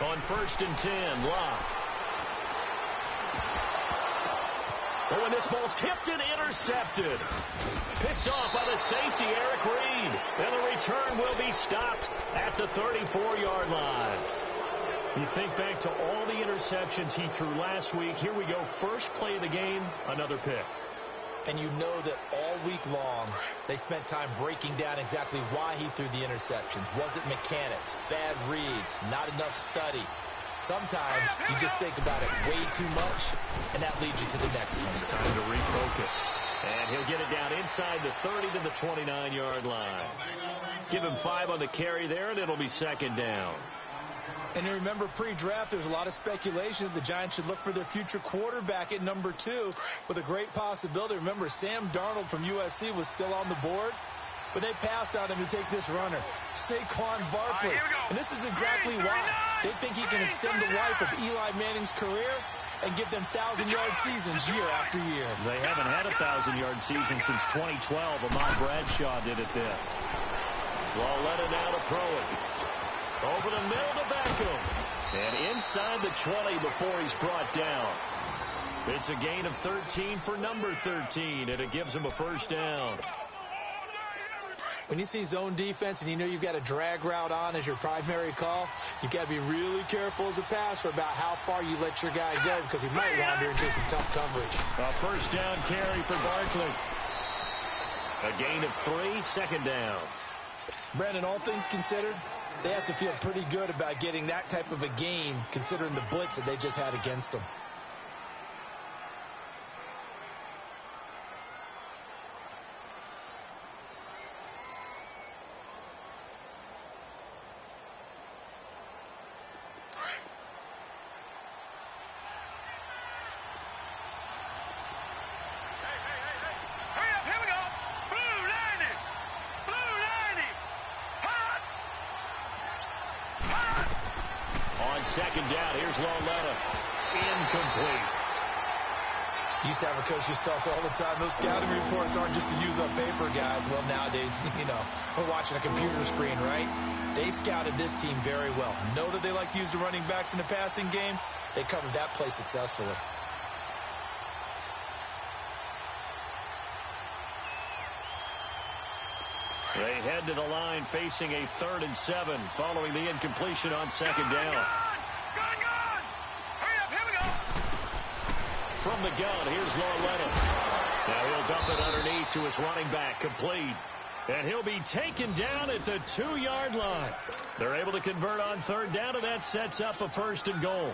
On 1st and 10, Locke. Oh, and this ball's tipped and intercepted. Picked off by the safety, Eric Reed. And the return will be stopped at the 34-yard line. You think back to all the interceptions he threw last week. Here we go. First play of the game, another pick. And you know that all week long, they spent time breaking down exactly why he threw the interceptions. Was it mechanics, bad reads, not enough study? Sometimes you just think about it way too much, and that leads you to the next one. Time to refocus. And he'll get it down inside the 30 to the 29-yard line. Give him 5 on the carry there, and it'll be 2nd down. And you remember pre-draft, there's a lot of speculation that the Giants should look for their future quarterback at number 2 with a great possibility. Remember, Sam Darnold from USC was still on the board, but they passed on him to take this runner, Saquon Barkley. And this is exactly why. They think he can extend the life of Eli Manning's career and give them 1,000-yard seasons year after year. They haven't had a 1,000-yard season since 2012. Ahmad Bradshaw did it then. Lauletta now to throw it. Over the middle to Beckham. And inside the 20 before he's brought down. It's a gain of 13 for number 13, and it gives him a 1st down. When you see zone defense and you know you've got a drag route on as your primary call, you've got to be really careful as a passer about how far you let your guy go because he might wander into some tough coverage. A 1st down carry for Barkley. A gain of 3, 2nd down. Brandon, all things considered, they have to feel pretty good about getting that type of a gain considering the blitz that they just had against them. Second down, here's Lauletta. Incomplete. Used to have a coach used to tell us all the time, those scouting reports aren't just to use up paper, guys. Well, nowadays, we're watching a computer screen, right? They scouted this team very well. Know that they like to use the running backs in the passing game. They covered that play successfully. They head to the line facing a 3rd and 7 following the incompletion on 2nd down. From the gun, here's Lauletta. Now he'll dump it underneath to his running back, complete. And he'll be taken down at the 2-yard line. They're able to convert on 3rd down, and that sets up a 1st and goal.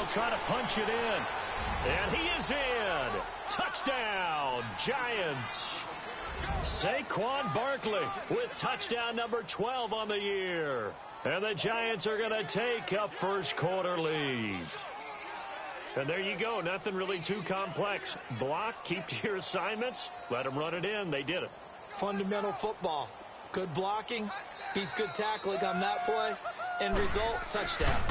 Try to punch it in. And he is in. Touchdown, Giants. Saquon Barkley with touchdown number 12 on the year. And the Giants are going to take a 1st quarter lead. And there you go. Nothing really too complex. Block, keep to your assignments, let them run it in. They did it. Fundamental football. Good blocking beats good tackling on that play. End result, touchdown.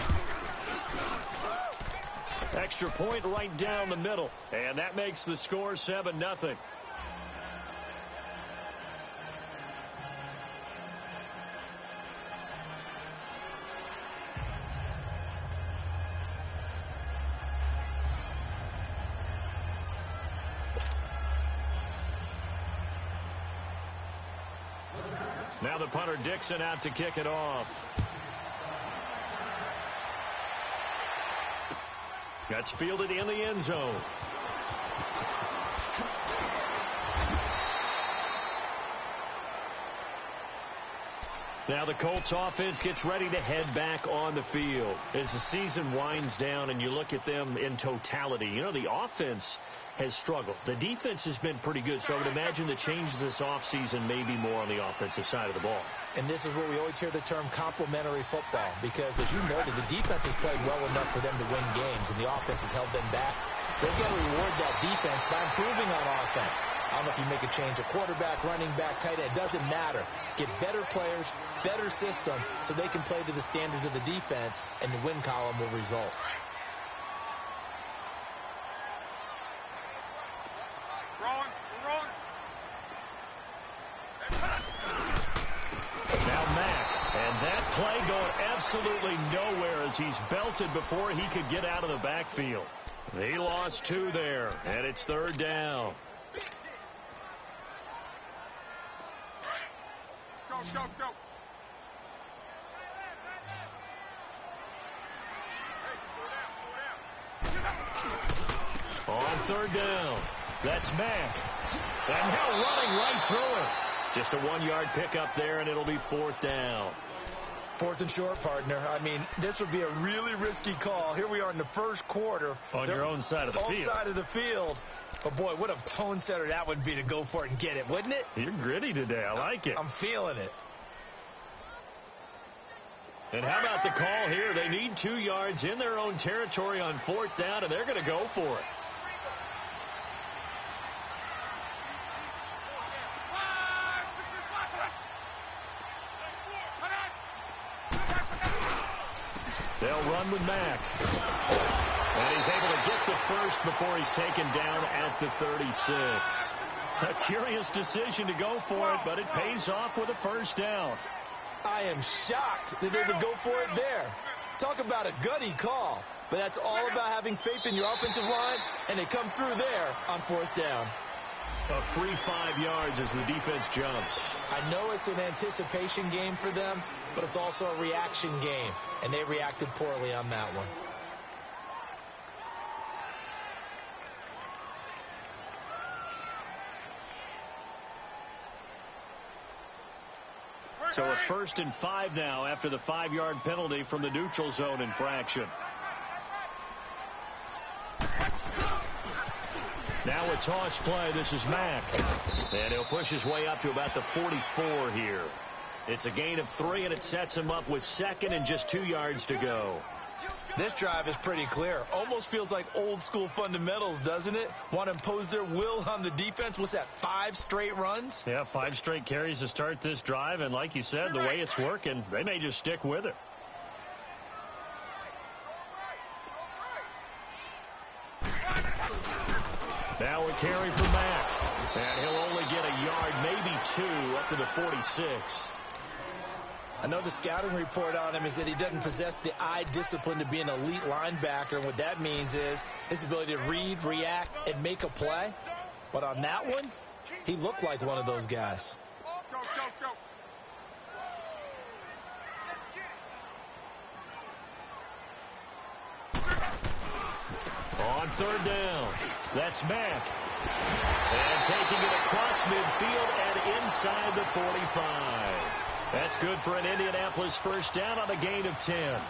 Extra point right down the middle. And that makes the score 7-0. Now the punter Dixon out to kick it off. That's fielded in the end zone. Now the Colts offense gets ready to head back on the field. As the season winds down and you look at them in totality, the offense has struggled. The defense has been pretty good, so I would imagine the changes this offseason may be more on the offensive side of the ball. And this is where we always hear the term complementary football, because as you noted, the defense has played well enough for them to win games, and the offense has held them back. So they've got to reward that defense by improving on offense. I don't know if you make a change, a quarterback, running back, tight end, it doesn't matter. Get better players, better system, so they can play to the standards of the defense, and the win column will result. Now Mack, and that play going absolutely nowhere as he's belted before he could get out of the backfield. He lost 2 there, and it's 3rd down. Go. On 3rd down, that's Mack. And now running right through it. Just a 1-yard pickup there, and it'll be 4th down. 4th and short, partner. I mean, this would be a really risky call. Here we are in the first quarter. On your own side of the field. Own side of the field. But, boy, what a tone setter that would be to go for it and get it, wouldn't it? You're gritty today. I like it. I'm feeling it. And how about the call here? They need 2 yards in their own territory on 4th down, and they're going to go for it. They'll run with Mack. And he's able to get the first before he's taken down at the 36. A curious decision to go for it, but it pays off with a 1st down. I am shocked that they would go for it there. Talk about a gutty call. But that's all about having faith in your offensive line, and they come through there on 4th down. A free 5 yards as the defense jumps. I know it's an anticipation game for them, but it's also a reaction game, and they reacted poorly on that one. So a 1st and 5 now after the 5-yard penalty from the neutral zone infraction. Now a toss play. This is Mack. And he'll push his way up to about the 44 here. It's a gain of 3, and it sets him up with 2nd and just 2 yards to go. This drive is pretty clear. Almost feels like old school fundamentals, doesn't it? Want to impose their will on the defense. What's that, 5 straight runs? Yeah, 5 straight carries to start this drive. And like you said, the way it's working, they may just stick with it. Now a carry from Mack. And he'll only get a yard, maybe 2, up to the 46. I know the scouting report on him is that he doesn't possess the eye discipline to be an elite linebacker. And what that means is his ability to read, react, and make a play. But on that one, he looked like one of those guys. Go. On 3rd down, that's Mack. And taking it across midfield and inside the 45. That's good for an Indianapolis 1st down on a gain of 10.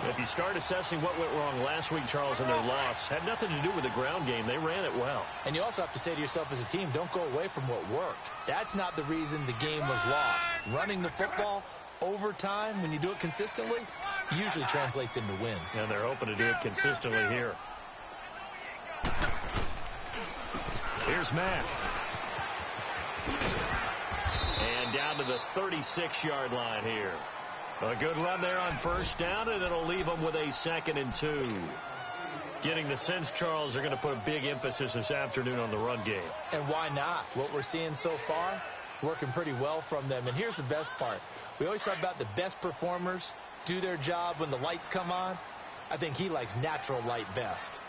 If you start assessing what went wrong last week, Charles, in their loss, had nothing to do with the ground game. They ran it well. And you also have to say to yourself as a team, don't go away from what worked. That's not the reason the game was lost. Running the football over time, when you do it consistently, usually translates into wins. And they're hoping to do it consistently here. Here's Mack. And down to the 36-yard line here. A good run there on 1st down, and it'll leave them with a 2nd and 2. Getting the sense, Charles, they're going to put a big emphasis this afternoon on the run game. And why not? What we're seeing so far, working pretty well from them. And here's the best part. We always talk about the best performers do their job when the lights come on. I think he likes natural light best.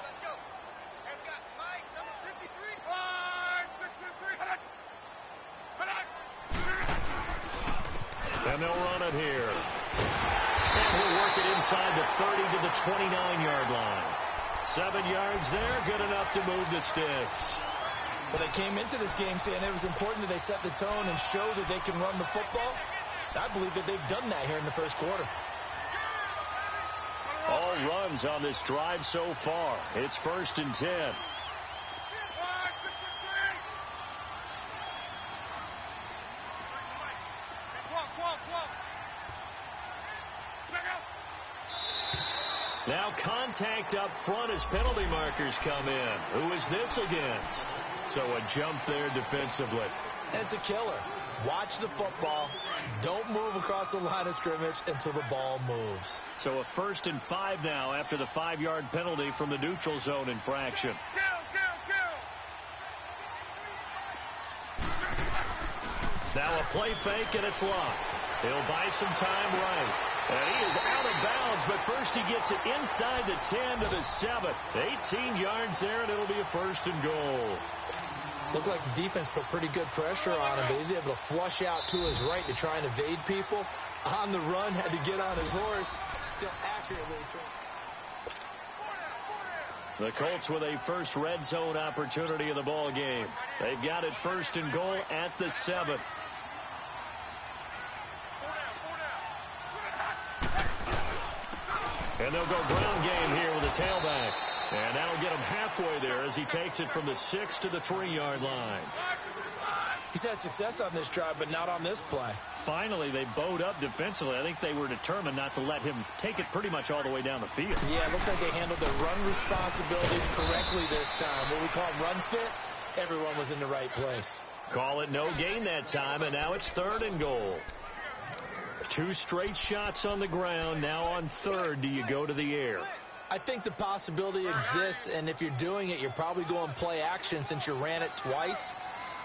Let's go. And we got Mike, number 53. 623. And they'll run it here. And we'll work it inside the 30 to the 29-yard line. 7 yards there, good enough to move the sticks. Well, they came into this game saying it was important that they set the tone and show that they can run the football. I believe that they've done that here in the first quarter. All runs on this drive so far. It's 1st and 10. Now contact up front as penalty markers come in. Who is this against? So a jump there defensively. And it's a killer. Watch the football. Don't move across the line of scrimmage until the ball moves. So a 1st and 5 now after the 5-yard penalty from the neutral zone infraction. Now a play fake, and it's locked. He'll buy some time right. And he is out of bounds, but first he gets it inside the 10 to the 7. 18 yards there, and it'll be a 1st and goal. Looked like the defense put pretty good pressure on him, but he's able to flush out to his right to try and evade people. On the run, had to get on his horse. Still accurately. The Colts with a first red zone opportunity in the ball game. They've got it 1st and goal at the 7. And they'll go ground game here with a tailback. And that'll get him halfway there as he takes it from the 6 to the 3-yard line. He's had success on this drive, but not on this play. Finally, they bowed up defensively. I think they were determined not to let him take it pretty much all the way down the field. Yeah, it looks like they handled their run responsibilities correctly this time. What we call run fits, everyone was in the right place. Call it no gain that time, and now it's 3rd and goal. 2 straight shots on the ground. Now on 3rd, do you go to the air? I think the possibility exists, and if you're doing it, you're probably going play action since you ran it twice.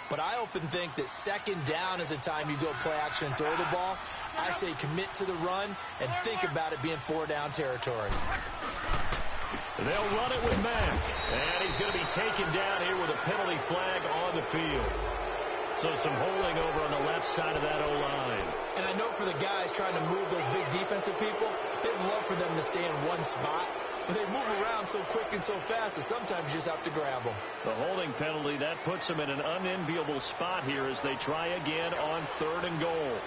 But I often think that 2nd down is the time you go play action and throw the ball. I say commit to the run and think about it being 4-down territory. They'll run it with Mack, and he's going to be taken down here with a penalty flag on the field. So some holding over on the left side of that O-line. And I know for the guys trying to move those big defensive people, they'd love for them to stay in one spot. But they move around so quick and so fast that sometimes you just have to grab them. The holding penalty, that puts them in an unenviable spot here as they try again on 3rd and goal.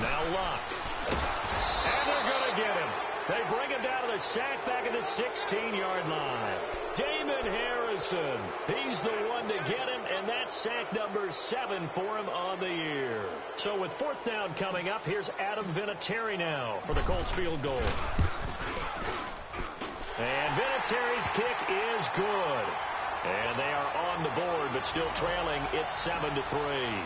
Now Locke. And they're going to get him. They bring him down to the sack back at the 16-yard line. Damon Harrison. He's the one to get him, and that's sack number 7 for him on the year. So with 4th down coming up, here's Adam Vinatieri now for the Colts field goal. And Vinatieri's kick is good. And they are on the board, but still trailing. It's 7-3.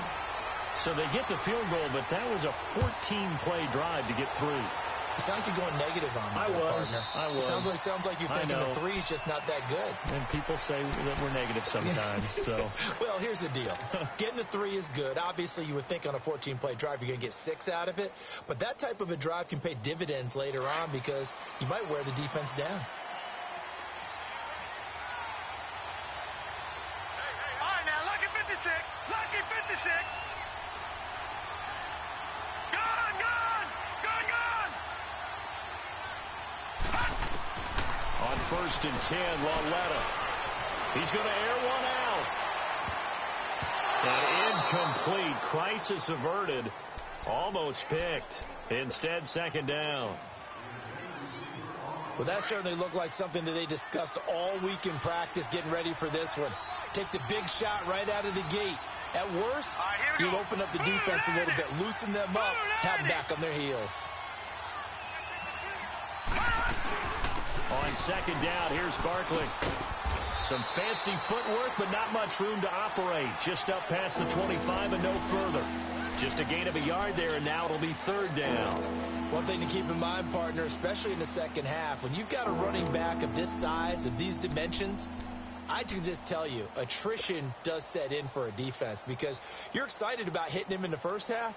So they get the field goal, but that was a 14-play drive to get 3. You sound like you're going negative on me, partner. I was. Sounds like you're thinking the 3's just not that good. And people say that we're negative sometimes. So, well, here's the deal. Getting the 3 is good. Obviously, you would think on a 14-play drive you're going to get 6 out of it. But that type of a drive can pay dividends later on because you might wear the defense down. All right, now, lucky 56. Lucky 56. On 1st and 10, Lauletta. He's going to air one out. And incomplete. Crisis averted. Almost picked. Instead, 2nd down. Well, that certainly looked like something that they discussed all week in practice getting ready for this one. Take the big shot right out of the gate. At worst, you'll open up the defense a little bit, loosen them up, have them back on their heels. On 2nd down, here's Barkley. Some fancy footwork, but not much room to operate. Just up past the 25 and no further. Just a gain of a yard there, and now it'll be 3rd down. One thing to keep in mind, partner, especially in the second half, when you've got a running back of this size, of these dimensions, I can just tell you, attrition does set in for a defense because you're excited about hitting him in the first half.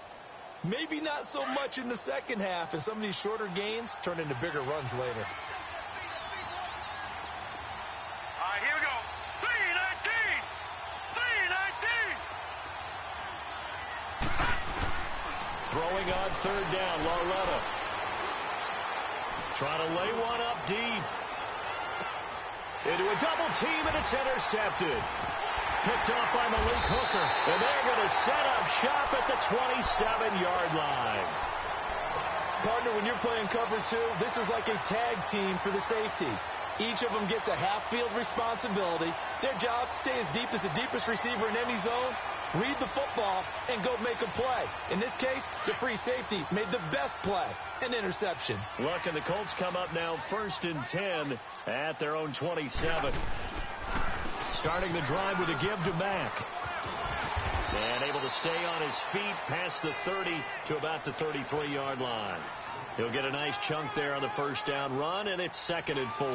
Maybe not so much in the second half, and some of these shorter gains turn into bigger runs later. All right, here we go. 3-19. Throwing on 3rd down, Lauletta. Trying to lay one up deep. Into a double team, and it's intercepted. Picked off by Malik Hooker. And they're going to set up shop at the 27-yard line. Partner, when you're playing cover 2, this is like a tag team for the safeties. Each of them gets a half-field responsibility. Their job, stay as deep as the deepest receiver in any zone, read the football, and go make a play. In this case, the free safety made the best play, an interception. Look, and the Colts come up now 1st and 10 at their own 27. Starting the drive with a give to Mack. And able to stay on his feet past the 30 to about the 33-yard line. He'll get a nice chunk there on the first down run, and it's 2nd and 4.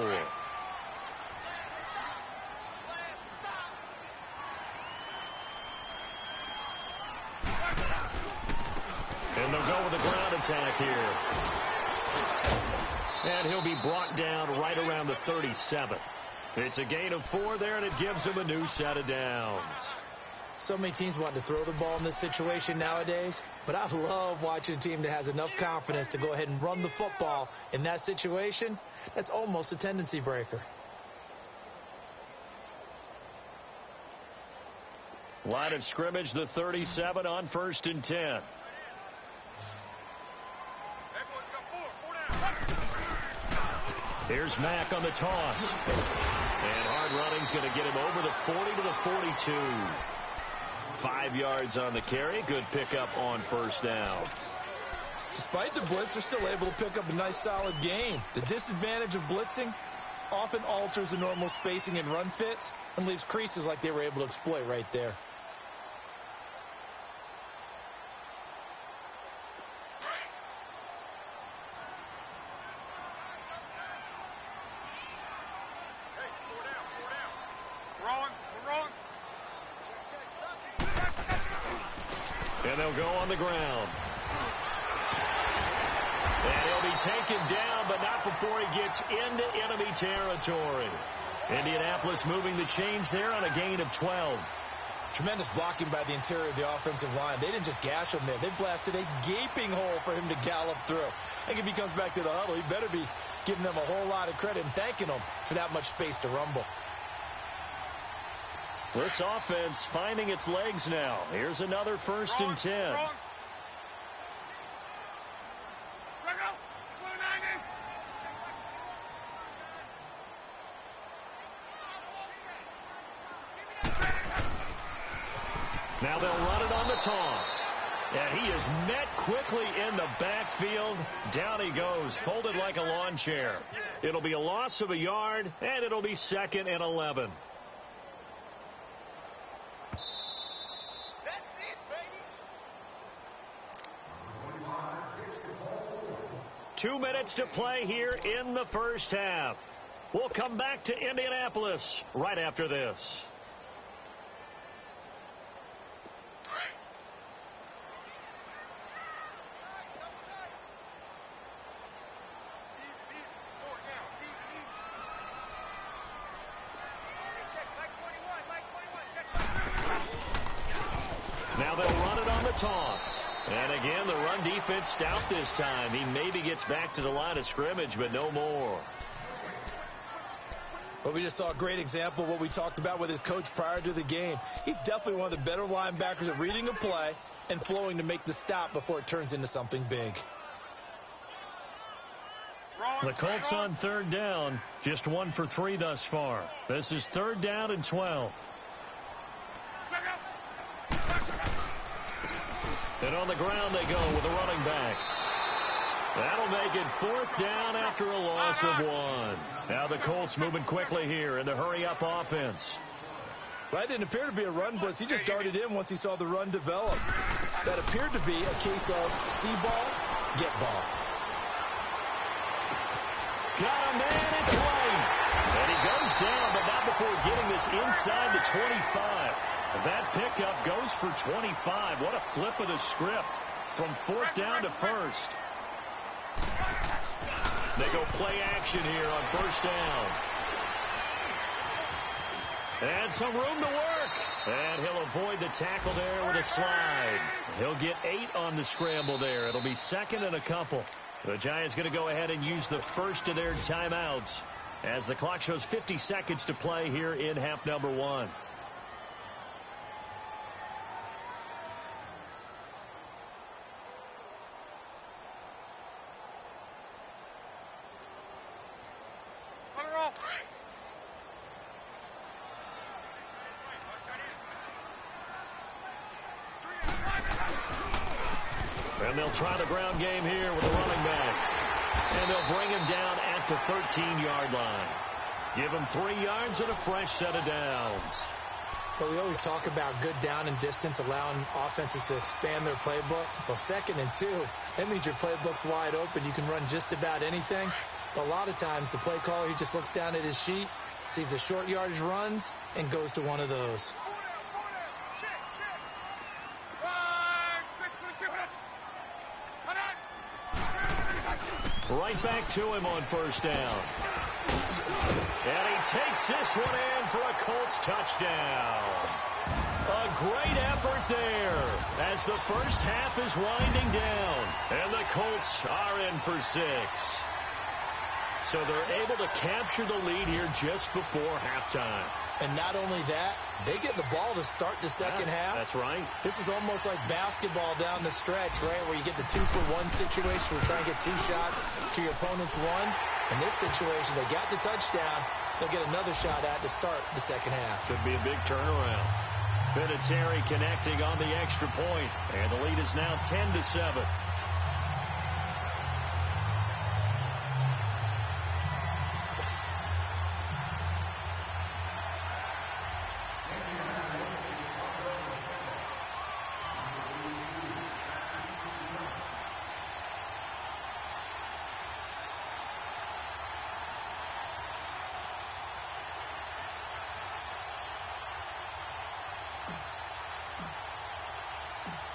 And they'll go with a ground attack here. And he'll be brought down right around the 37. It's a gain of 4 there, and it gives him a new set of downs. So many teams want to throw the ball in this situation nowadays, but I love watching a team that has enough confidence to go ahead and run the football in that situation. That's almost a tendency breaker. Line of scrimmage, the 37 on 1st and 10. Here's Mack on the toss. And hard running's going to get him over the 40 to the 42. 5 yards on the carry. Good pickup on first down. Despite the blitz, they're still able to pick up a nice solid gain. The disadvantage of blitzing often alters the normal spacing and run fits and leaves creases like they were able to exploit right there. And they'll go on the ground. And he'll be taken down, but not before he gets into enemy territory. Indianapolis moving the chains there on a gain of 12. Tremendous blocking by the interior of the offensive line. They didn't just gash him there. They blasted a gaping hole for him to gallop through. I think if he comes back to the huddle, he better be giving them a whole lot of credit and thanking them for that much space to rumble. This offense finding its legs now. Here's another 1st and 10. Now they'll run it on the toss. And he is met quickly in the backfield. Down he goes, folded like a lawn chair. It'll be a loss of a yard, and it'll be 2nd and 11. 2 minutes to play here in the first half. We'll come back to Indianapolis right after this. Now they'll run it on the toss. And again, the run defense stout this time. He maybe gets back to the line of scrimmage, but no more. But we just saw a great example of what we talked about with his coach prior to the game. He's definitely one of the better linebackers at reading a play and flowing to make the stop before it turns into something big. The Colts on 3rd down, just 1 for 3 thus far. This is 3rd down and 12. And on the ground they go with a running back. That'll make it 4th down after a loss of 1. Now the Colts moving quickly here in the hurry-up offense. Well, that didn't appear to be a run blitz. He just darted in once he saw the run develop. That appeared to be a case of see ball, get ball. Got a man, it's White. And he goes down, but not before getting this inside the 25. That pickup goes for 25. What a flip of the script from 4th down to 1st. They go play action here on 1st down. And some room to work. And he'll avoid the tackle there with a slide. He'll get 8 on the scramble there. It'll be 2nd and a couple. The Giants going to go ahead and use the first of their timeouts as the clock shows 50 seconds to play here in half number 1. They'll try the ground game here with the running back. And they'll bring him down at the 13-yard line. Give him 3 yards and a fresh set of downs. But we always talk about good down and distance, allowing offenses to expand their playbook. Well, 2nd and 2, that means your playbook's wide open. You can run just about anything. But a lot of times, the play caller, he just looks down at his sheet, sees the short yardage runs, and goes to one of those. Right back to him on first down. And he takes this one in for a Colts touchdown. A great effort there as the first half is winding down. And the Colts are in for 6. So they're able to capture the lead here just before halftime. And not only that, they get the ball to start the second half. That's right. This is almost like basketball down the stretch, right, where you get the 2-for-1 situation where you try and get 2 shots to your opponent's 1. In this situation, they got the touchdown. They'll get another shot at to start the second half. Could be a big turnaround. Vinatieri connecting on the extra point, and the lead is now 10-7.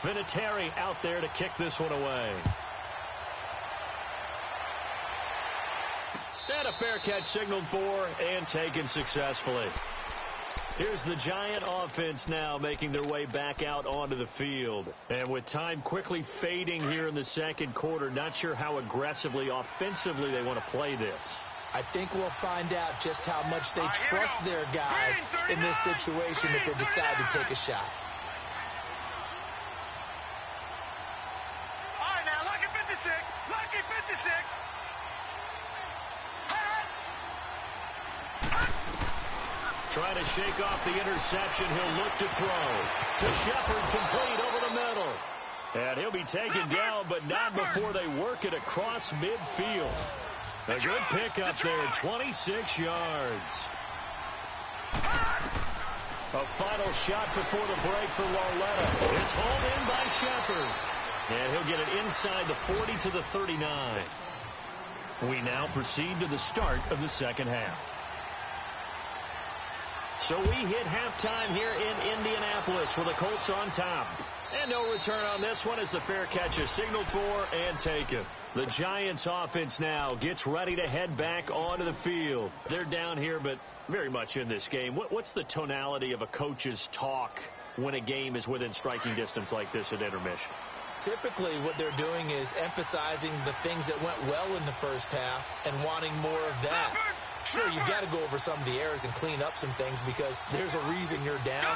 Vinatieri out there to kick this one away. And a fair catch signaled for and taken successfully. Here's the Giant offense now making their way back out onto the field. And with time quickly fading here in the second quarter, not sure how aggressively, offensively they want to play this. I think we'll find out just how much they trust their guys in this situation if they decide to take a shot. Trying to shake off the interception. He'll look to throw. To Shepard, complete over the middle. And he'll be taken down, but not before they work it across midfield. A good pickup there, 26 yards. A final shot before the break for Lauletta. It's hauled in by Shepard. And he'll get it inside the 40 to the 39. We now proceed to the start of the second half. So we hit halftime here in Indianapolis with the Colts on top. And no return on this one as the fair catch is signaled for and taken. The Giants offense now gets ready to head back onto the field. They're down here, but very much in this game. What's the tonality of a coach's talk when a game is within striking distance like this at intermission? Typically, what they're doing is emphasizing the things that went well in the first half and wanting more of that. Sure, you've got to go over some of the errors and clean up some things because there's a reason you're down.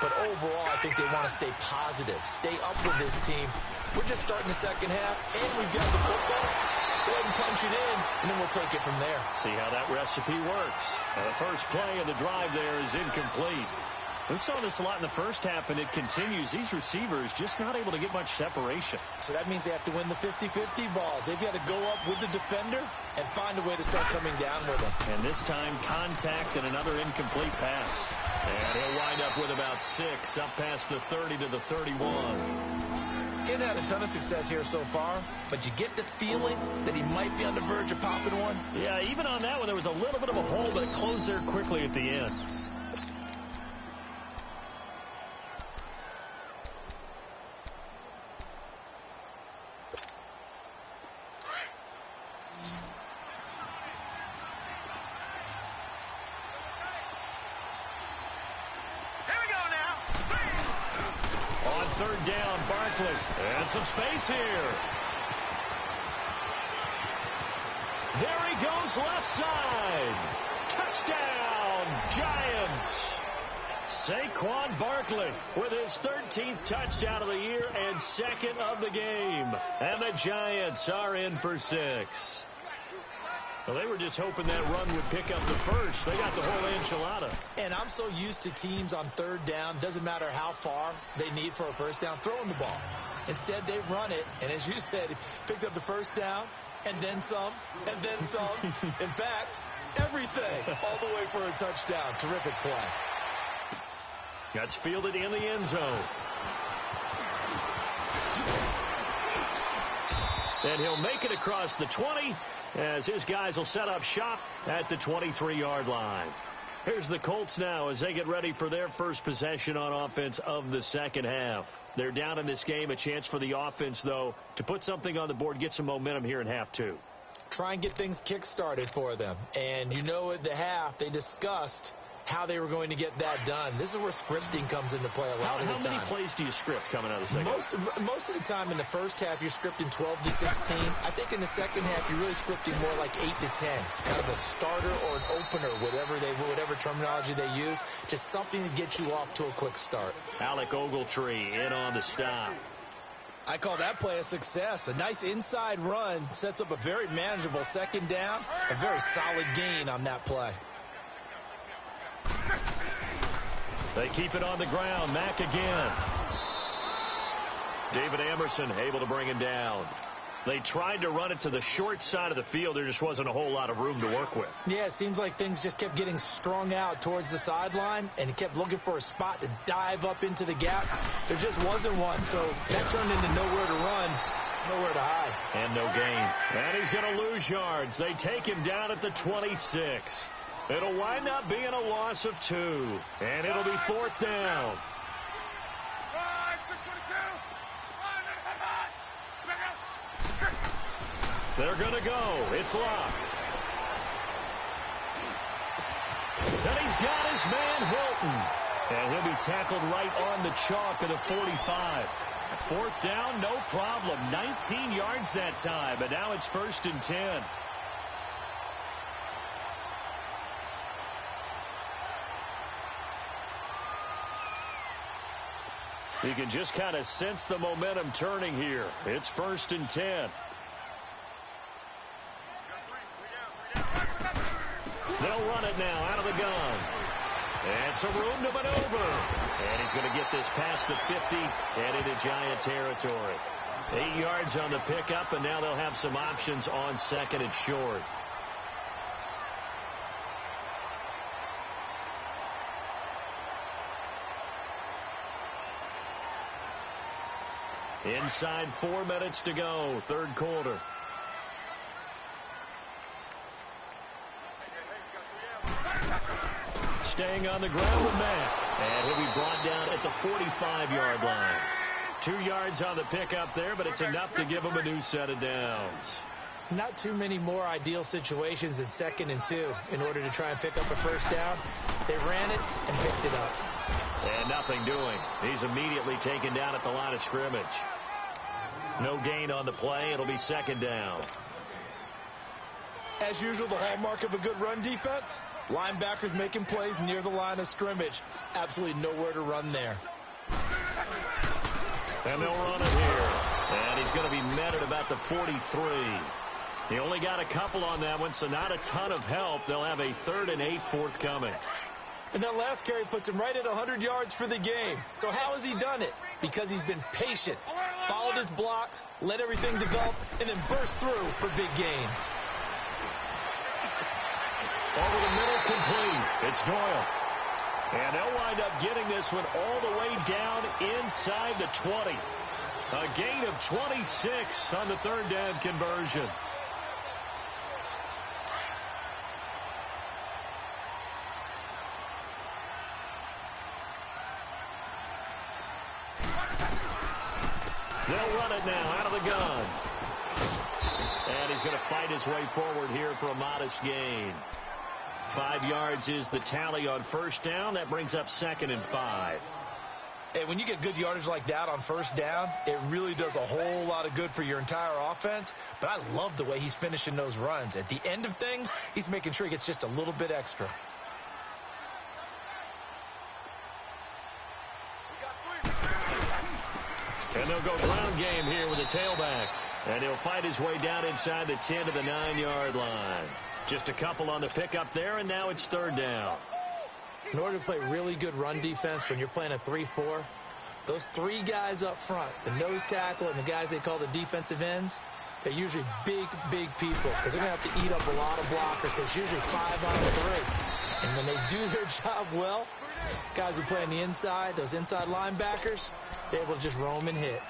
But overall, I think they want to stay positive, stay up with this team. We're just starting the second half, and we've got the football. Let's go ahead and punch it in, and then we'll take it from there. See how that recipe works. Now, the first play of the drive there is incomplete. We saw this a lot in the first half, and it continues. These receivers just not able to get much separation. So that means they have to win the 50-50 balls. They've got to go up with the defender and find a way to start coming down with them. And this time, contact and another incomplete pass. And he'll wind up with about 6, up past the 30 to the 31. Getting had a ton of success here so far, but you get the feeling that he might be on the verge of popping one. Yeah, even on that one, there was a little bit of a hole, but it closed there quickly at the end. Third down, Barkley. And some space here. There he goes, left side. Touchdown, Giants. Saquon Barkley with his 13th touchdown of the year and second of the game. And the Giants are in for 6. Well, they were just hoping that run would pick up the first. They got the whole enchilada. And I'm so used to teams on third down, doesn't matter how far they need for a first down, throwing the ball. Instead, they run it, and as you said, picked up the first down, and then some, and then some. In fact, everything, all the way for a touchdown. Terrific play. That's fielded in the end zone. And he'll make it across the 20 as his guys will set up shop at the 23-yard line. Here's the Colts now as they get ready for their first possession on offense of the second half. They're down in this game. A chance for the offense, though, to put something on the board, get some momentum here in half two. Try and get things kick-started for them. And you know at the half they discussed how they were going to get that done. This is where scripting comes into play a lot of the time. How many plays do you script coming out of the second half? Most of the time in the first half, you're scripting 12 to 16. I think in the second half, you're really scripting more like 8 to 10. Kind of a starter or an opener, whatever terminology they use. Just something to get you off to a quick start. Alec Ogletree in on the stop. I call that play a success. A nice inside run sets up a very manageable second down. A very solid gain on that play. They keep it on the ground. Mack again. David Emerson able to bring him down. They tried to run it to the short side of the field. There just wasn't a whole lot of room to work with. Yeah, it seems like things just kept getting strung out towards the sideline, and he kept looking for a spot to dive up into the gap. There just wasn't one, so that turned into nowhere to run, nowhere to hide. And no gain. And he's going to lose yards. They take him down at the 26. It'll wind up being a loss of 2, and it'll be fourth down. They're going to go. It's locked. And he's got his man, Hilton. And he'll be tackled right on the chalk of the 45. Fourth down, no problem. 19 yards that time, and now it's 1st and 10. You can just kind of sense the momentum turning here. It's 1st and 10. They'll run it now out of the gun. And some room to maneuver. And he's going to get this past the 50 and into Giant territory. 8 yards on the pickup, and now they'll have some options on second and short. Inside 4 minutes to go, third quarter. Staying on the ground with Mack. And he'll be brought down at the 45-yard line. 2 yards on the pickup there, but it's enough to give him a new set of downs. Not too many more ideal situations in 2nd and 2 in order to try and pick up a first down. They ran it and picked it up. And nothing doing. He's immediately taken down at the line of scrimmage. No gain on the play. It'll be 2nd down. As usual, the hallmark of a good run defense, linebackers making plays near the line of scrimmage. Absolutely nowhere to run there. And they'll run it here. And he's going to be met at about the 43. He only got a couple on that one, so not a ton of help. They'll have a 3rd and 8 forthcoming. And that last carry puts him right at 100 yards for the game. So how has he done it? Because he's been patient, followed his blocks, let everything develop, and then burst through for big gains. Over the middle, complete. It's Doyle. And they'll wind up getting this one all the way down inside the 20. A gain of 26 on the 3rd down conversion. They'll run it now out of the gun. And he's going to fight his way forward here for a modest gain. 5 yards is the tally on first down. That brings up 2nd and 5. And when you get good yardage like that on first down, it really does a whole lot of good for your entire offense. But I love the way he's finishing those runs. At the end of things, he's making sure he gets just a little bit extra. And they'll go ground game here with the tailback. And he'll fight his way down inside the 10 to the 9-yard line. Just a couple on the pickup there, and now it's third down. In order to play really good run defense when you're playing a 3-4, those three guys up front, the nose tackle and the guys they call the defensive ends, they're usually big, big people because they're going to have to eat up a lot of blockers because it's usually 5 on 3. And when they do their job well, guys who play on the inside, those inside linebackers, they're able to just roam and hit.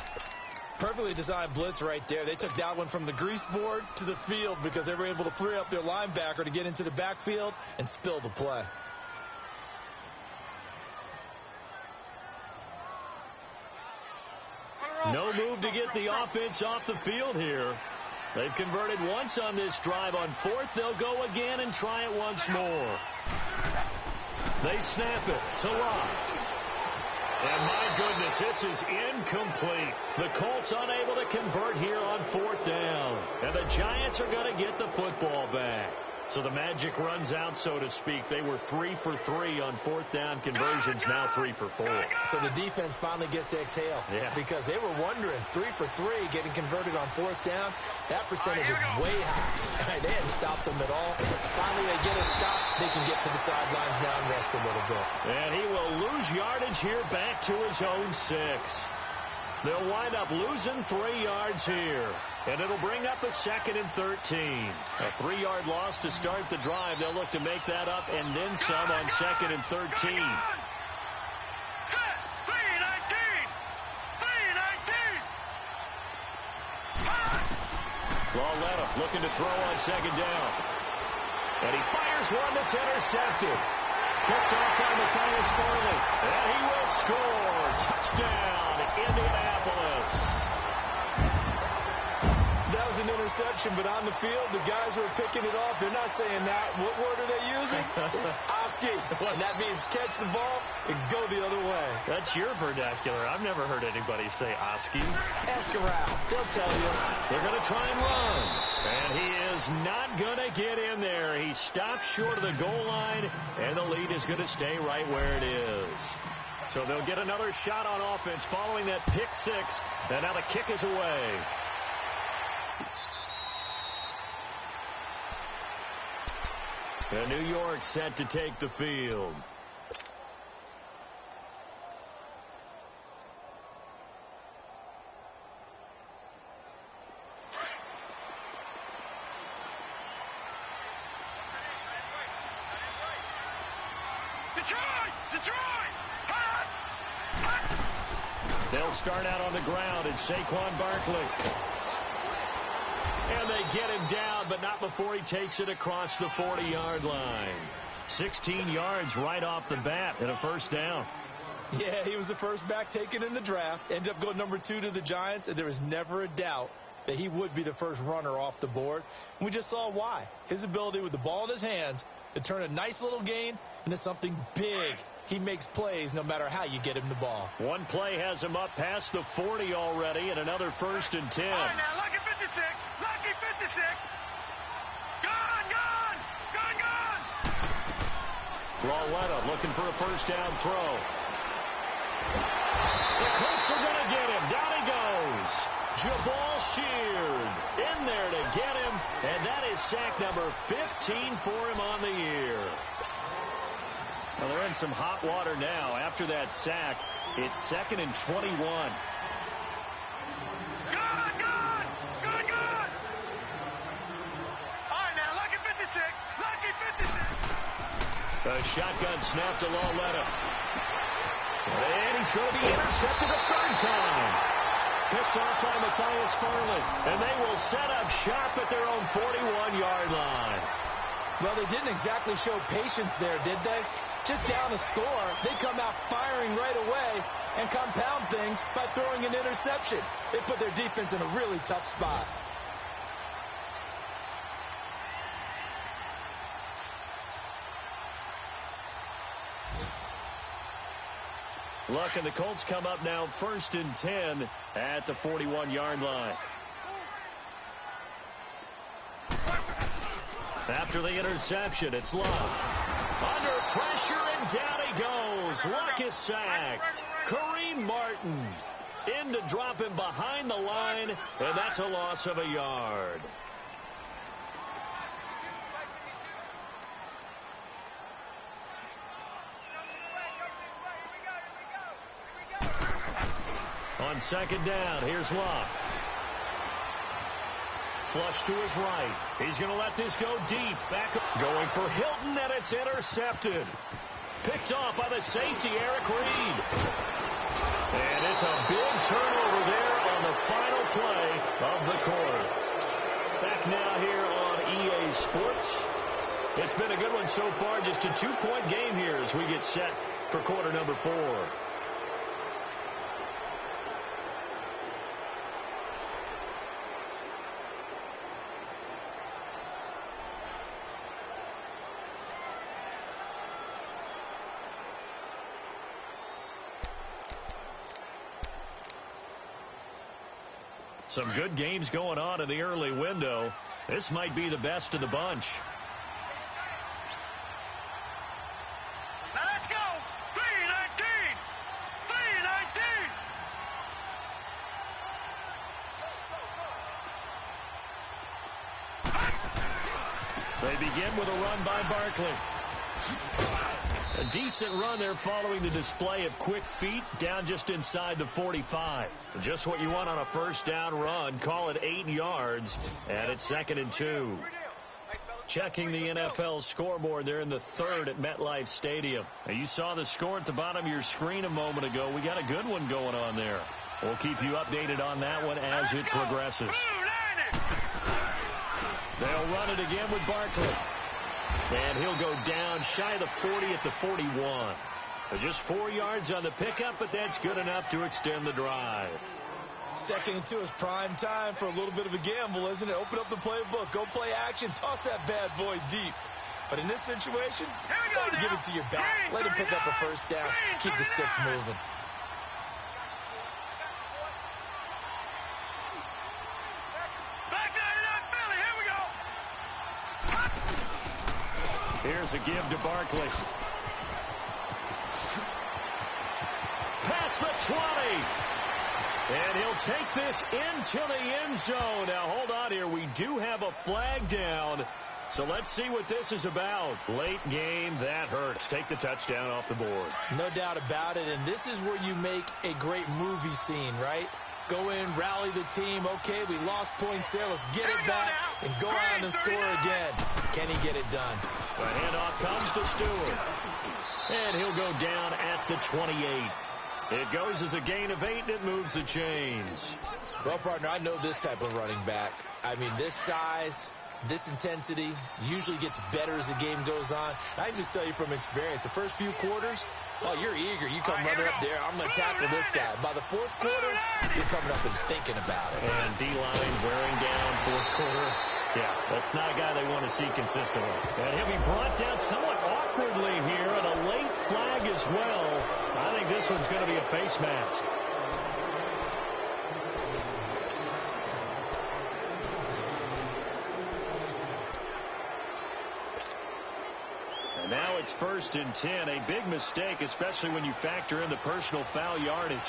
Perfectly designed blitz right there. They took that one from the grease board to the field because they were able to free up their linebacker to get into the backfield and spill the play. No move to get the offense off the field here. They've converted once on this drive. On fourth, they'll go again and try it once more. They snap it to Locke. And my goodness, this is incomplete. The Colts unable to convert here on fourth down. And the Giants are going to get the football back. So the magic runs out, so to speak. They were 3 for 3 on fourth down conversions, now 3 for 4. So the defense finally gets to exhale. Yeah. Because they were wondering, 3 for 3 getting converted on fourth down. That percentage is way high. They hadn't stopped them at all. Finally, they get a stop. They can get to the sidelines now and rest a little bit. And he will lose yardage here back to his own 6. They'll wind up losing 3 yards here. And it'll bring up a 2nd and 13. A 3-yard loss to start the drive. They'll look to make that up and then some on 2nd and 13. Lauletta looking to throw on 2nd down. And he fires one that's intercepted. Picked off by Matthias Farley. And he will score. Touchdown, Indianapolis. That was an interception, but on the field, the guys who are picking it off, they're not saying that. What word are they using? It's Oski. And that means catch the ball and go the other way. That's your vernacular. I've never heard anybody say Oski. Ask around. They'll tell you. They're going to try and run. And he is not going to get in there. He stops short of the goal line, and the lead is going to stay right where it is. So they'll get another shot on offense following that pick 6. And now the kick is away. And New York set to take the field. They'll start out on the ground, and Saquon Barkley. And they get him down, but not before he takes it across the 40-yard line. 16 yards right off the bat and a first down. Yeah, he was the first back taken in the draft. Ended up going number 2 to the Giants, and there was never a doubt that he would be the first runner off the board. And we just saw why. His ability with the ball in his hands to turn a nice little gain into something big. He makes plays no matter how you get him the ball. One play has him up past the 40 already, and another 1st and 10. All right, now, lucky 56. Lucky 56. Gone, gone. Gone, gone. Lauletta looking for a first down throw. The Colts are going to get him. Down he goes. Jabal Sheard in there to get him, and that is sack number 15 for him on the year. Well, they're in some hot water now. After that sack, it's 2nd and 21. Gone, gone. Gone, gone. All right, now, lucky 56. Lucky 56. A shotgun snap to Lauletta. And he's going to be intercepted a 3rd time. Picked off by Matthias Farley. And they will set up shop at their own 41-yard line. Well, they didn't exactly show patience there, did they? Just down a score, they come out firing right away and compound things by throwing an interception. They put their defense in a really tough spot. Luck and the Colts come up now 1st and 10 at the 41-yard line. After the interception, it's Luck. Under pressure, and down he goes. Luck is sacked. Kareem Martin in to drop him behind the line, and that's a loss of a yard. on second down. Here's Locke. Flush to his right. He's going to let this go deep. Back going for Hilton, and it's intercepted. Picked off by the safety, Eric Reed. And it's a big turnover there on the final play of the quarter. Back now here on EA Sports. It's been a good one so far. Just a 2-point game here as we get set for quarter number 4. Some good games going on in the early window. This might be the best of the bunch. Now let's go. 3-19. 3-19. They begin with a run by Barkley. A decent run there following the display of quick feet down just inside the 45. Just what you want on a first down run. Call it 8 yards, and it's 2nd and 2. Checking the NFL scoreboard there in the 3rd at MetLife Stadium. Now, you saw the score at the bottom of your screen a moment ago. We got a good one going on there. We'll keep you updated on that one as it progresses. They'll run it again with Barkley. And he'll go down shy of the 40 at the 41. Just 4 yards on the pickup, but that's good enough to extend the drive. 2nd and 2 is prime time for a little bit of a gamble, isn't it? Open up the playbook. Go play action. Toss that bad boy deep. But in this situation, go ahead and give it to your back. Let him pick up a first down. Keep the sticks moving. Here's a give to Barkley. Past the 20. And he'll take this into the end zone. Now, hold on here. We do have a flag down. So let's see what this is about. Late game, that hurts. Take the touchdown off the board. No doubt about it. And this is where you make a great movie scene, right? Go in, rally the team. Okay, we lost points there. Let's get it back and go on and score again. Can he get it done? The handoff comes to Stewart. And he'll go down at the 28. It goes as a gain of 8, and it moves the chains. Well, partner, I know this type of running back. I mean, this size, this intensity usually gets better as the game goes on. I can just tell you from experience, the first few quarters, oh, you're eager. You come running up there. I'm going to tackle this guy. By the 4th quarter, you're coming up and thinking about it. And D-line wearing down 4th quarter. Yeah, that's not a guy they want to see consistently. And he'll be brought down somewhat awkwardly here, and a late flag as well. I think this one's going to be a face mask. And now it's 1st and 10. A big mistake, especially when you factor in the personal foul yardage.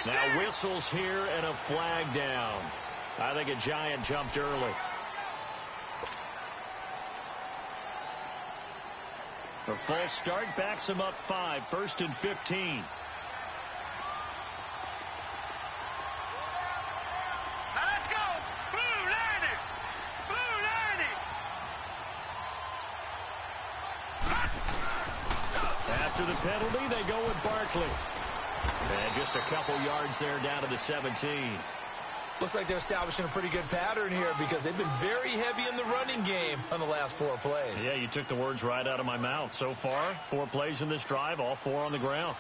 Now whistles here and a flag down. I think a Giant jumped early. The false start backs him up 5. 1st and 15. Let's go. Blue 90. Blue 90. After the penalty, they go with Barkley. And just a couple yards there down to the 17. Looks like they're establishing a pretty good pattern here because they've been very heavy in the running game on the last 4 plays. Yeah, you took the words right out of my mouth. So far, 4 plays in this drive, all 4 on the ground.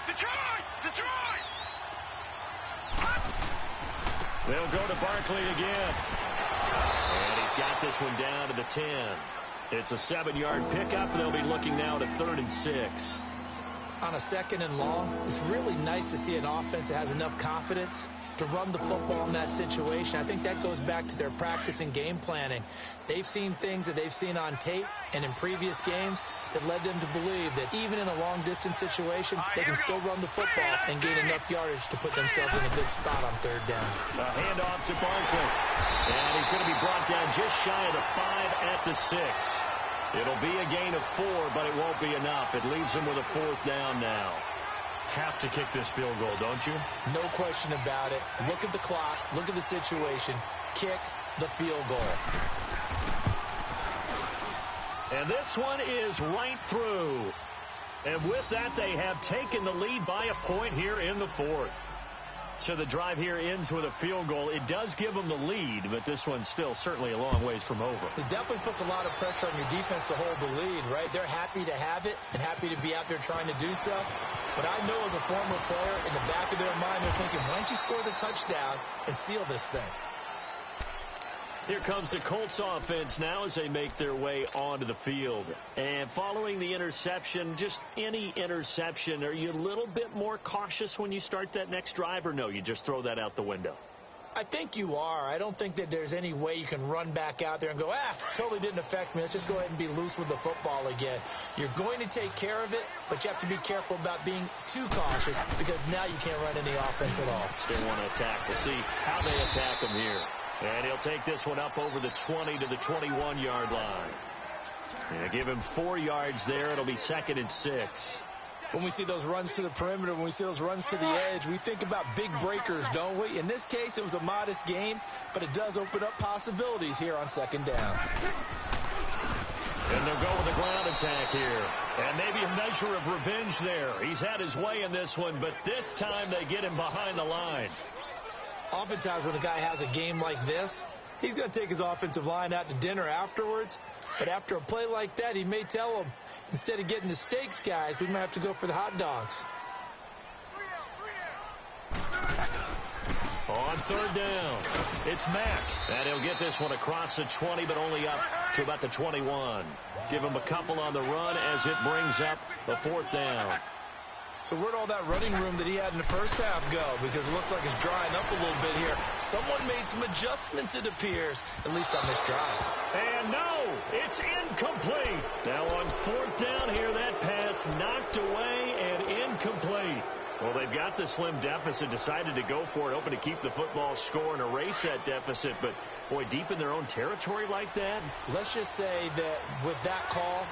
Detroit! Detroit! They'll go to Barkley again. And he's got this one down to the 10. It's a 7-yard pickup. They'll be looking now to 3rd and 6. On a 2nd and long, it's really nice to see an offense that has enough confidence to run the football in that situation. I think that goes back to their practice and game planning. They've seen things that they've seen on tape and in previous games that led them to believe that even in a long-distance situation, they can still run the football and gain enough yardage to put themselves in a good spot on third down. A handoff to Barkley. And he's going to be brought down just shy of the 5 at the 6. It'll be a gain of 4, but it won't be enough. It leaves them with a 4th down now. Have to kick this field goal, don't you? No question about it. Look at the clock. Look at the situation. Kick the field goal. And this one is right through. And with that, they have taken the lead by a point here in the 4th. So the drive here ends with a field goal. It does give them the lead, but this one's still certainly a long ways from over. It definitely puts a lot of pressure on your defense to hold the lead, right? They're happy to have it and happy to be out there trying to do so. But I know as a former player, in the back of their mind, they're thinking, why don't you score the touchdown and seal this thing? Here comes the Colts offense now as they make their way onto the field. And following the interception, just any interception, are you a little bit more cautious when you start that next drive, or no, you just throw that out the window? I think you are. I don't think that there's any way you can run back out there and go, totally didn't affect me. Let's just go ahead and be loose with the football again. You're going to take care of it, but you have to be careful about being too cautious because now you can't run any offense at all. Still want to attack. We'll see how they attack them here. And he'll take this one up over the 20 to the 21-yard line. And give him 4 yards there. It'll be 2nd and 6. When we see those runs to the perimeter, when we see those runs to the edge, we think about big breakers, don't we? In this case, it was a modest gain, but it does open up possibilities here on 2nd down. And they'll go with a ground attack here. And maybe a measure of revenge there. He's had his way in this one, but this time they get him behind the line. Oftentimes when a guy has a game like this, he's going to take his offensive line out to dinner afterwards. But after a play like that, he may tell them, instead of getting the steaks, guys, we might have to go for the hot dogs. On 3rd down, it's Mack. And he'll get this one across the 20, but only up to about the 21. Give him a couple on the run as it brings up a 4th down. So where'd all that running room that he had in the first half go? Because it looks like it's drying up a little bit here. Someone made some adjustments, it appears, at least on this drive. And no, it's incomplete. Now on 4th down here, that pass knocked away and incomplete. Well, they've got the slim deficit, decided to go for it, hoping to keep the football score and erase that deficit. But, boy, deep in their own territory like that. Let's just say that with that call,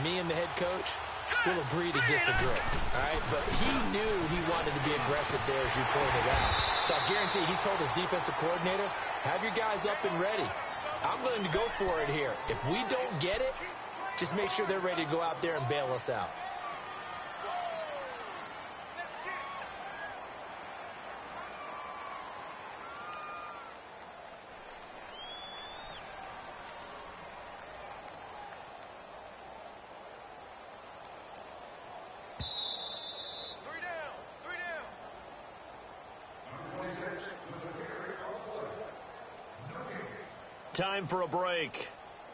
me and the head coach will agree to disagree, all right? But he knew he wanted to be aggressive there, as you pointed out. So I guarantee he told his defensive coordinator, have your guys up and ready. I'm willing to go for it here. If we don't get it, just make sure they're ready to go out there and bail us out. Time for a break.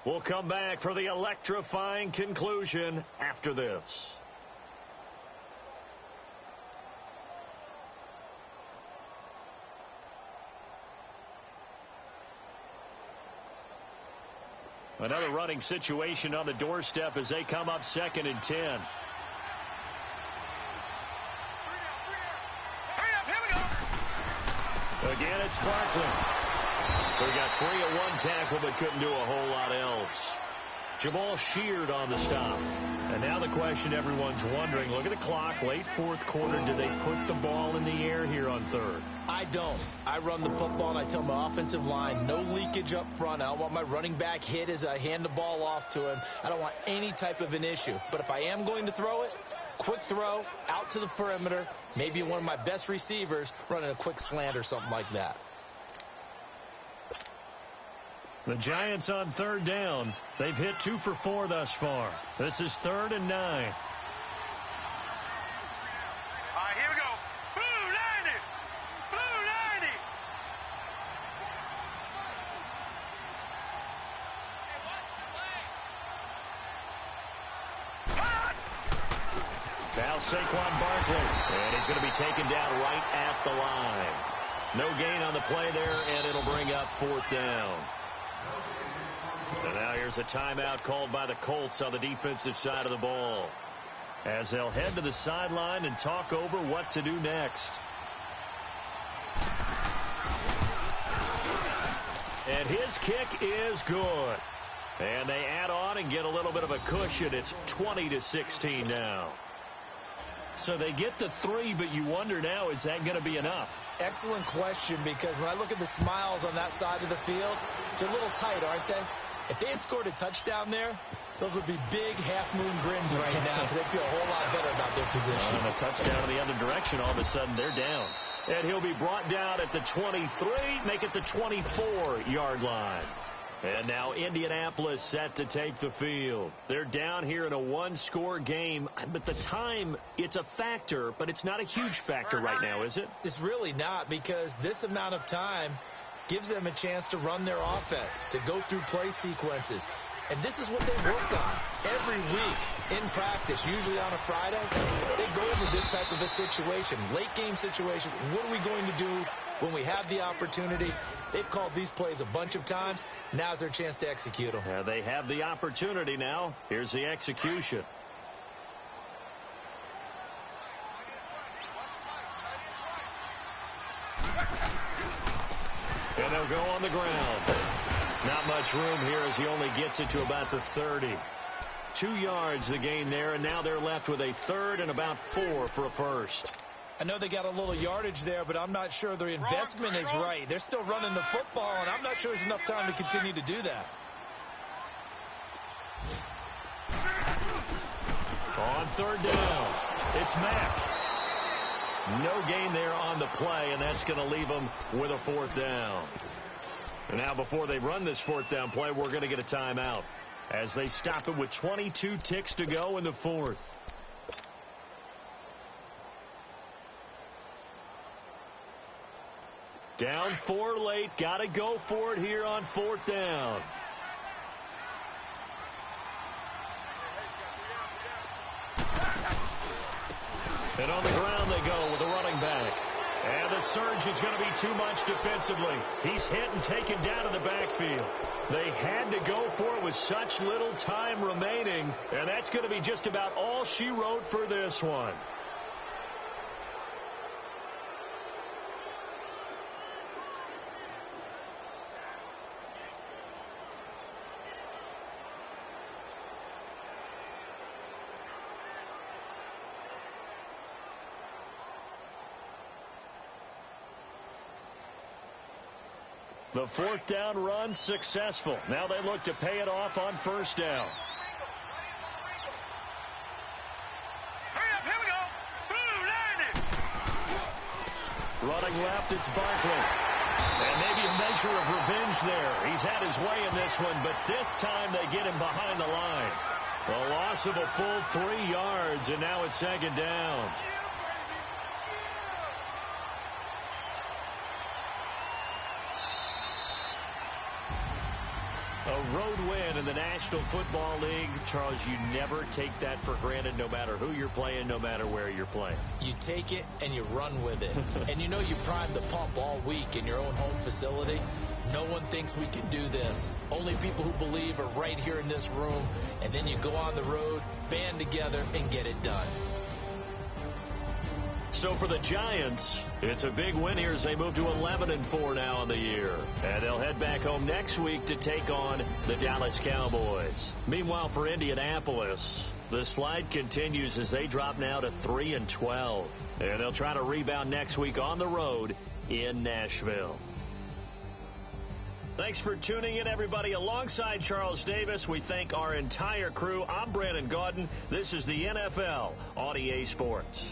We'll come back for the electrifying conclusion after this. Another running situation on the doorstep as they come up 2nd and 10. Again, it's Barkley. So he got free of one tackle but couldn't do a whole lot else. Jamal Sheard on the stop. And now the question everyone's wondering, look at the clock, late 4th quarter, do they put the ball in the air here on 3rd? I don't. I run the football and I tell my offensive line, no leakage up front. I don't want my running back hit as I hand the ball off to him. I don't want any type of an issue. But if I am going to throw it, quick throw, out to the perimeter, maybe one of my best receivers running a quick slant or something like that. The Giants on 3rd down. They've hit 2 for 4 thus far. This is 3rd and 9. All right, here we go. Blue 90. Blue 90. Now Saquon Barkley. And he's going to be taken down right at the line. No gain on the play there, and it'll bring up 4th down. And now here's a timeout called by the Colts on the defensive side of the ball, as they'll head to the sideline and talk over what to do next. And his kick is good. And they add on and get a little bit of a cushion. It's 20-16 now. So they get the 3, but you wonder now, is that going to be enough? Excellent question, because when I look at the smiles on that side of the field, it's a little tight, aren't they? If they had scored a touchdown there, those would be big half-moon grins right now, because they feel a whole lot better about their position. And a touchdown in the other direction, all of a sudden they're down. And he'll be brought down at the 23, make it the 24-yard line. And now Indianapolis set to take the field. They're down here in a one-score game, but the time, it's a factor, but it's not a huge factor right now, is it? It's really not, because this amount of time gives them a chance to run their offense, to go through play sequences. And this is what they work on every week in practice, usually on a Friday. They go over this type of a situation, late-game situation. What are we going to do when we have the opportunity? They've called these plays a bunch of times. Now's their chance to execute them. Yeah, they have the opportunity now. Here's the execution. And they'll go on the ground. Not much room here as he only gets it to about the 30. 2 yards the gain there, and now they're left with a 3rd and about 4 for a first. I know they got a little yardage there, but I'm not sure their investment is right. They're still running the football, and I'm not sure there's enough time to continue to do that. On 3rd down, it's Mack. No gain there on the play, and that's going to leave them with a 4th down. And now before they run this 4th down play, we're going to get a timeout as they stop it with 22 ticks to go in the 4th. Down 4 late. Got to go for it here on 4th down. And on the ground they go with a running back. And the surge is going to be too much defensively. He's hit and taken down in the backfield. They had to go for it with such little time remaining. And that's going to be just about all she wrote for this one. The 4th down run successful. Now they look to pay it off on 1st down. Hurry up, here we go. Boom, Running left, it's Barkley. And maybe a measure of revenge there. He's had his way in this one, but this time they get him behind the line. A loss of a full 3 yards, and now it's 2nd down. A road win in the National Football League. Charles, you never take that for granted, no matter who you're playing, no matter where you're playing. You take it and you run with it. And you know you primed the pump all week in your own home facility. No one thinks we can do this. Only people who believe are right here in this room. And then you go on the road, band together, and get it done. So for the Giants, it's a big win here as they move to 11-4 now on the year. And they'll head back home next week to take on the Dallas Cowboys. Meanwhile, for Indianapolis, the slide continues as they drop now to 3-12. And they'll try to rebound next week on the road in Nashville. Thanks for tuning in, everybody. Alongside Charles Davis, we thank our entire crew. I'm Brandon Gaudin. This is the NFL on EA Sports.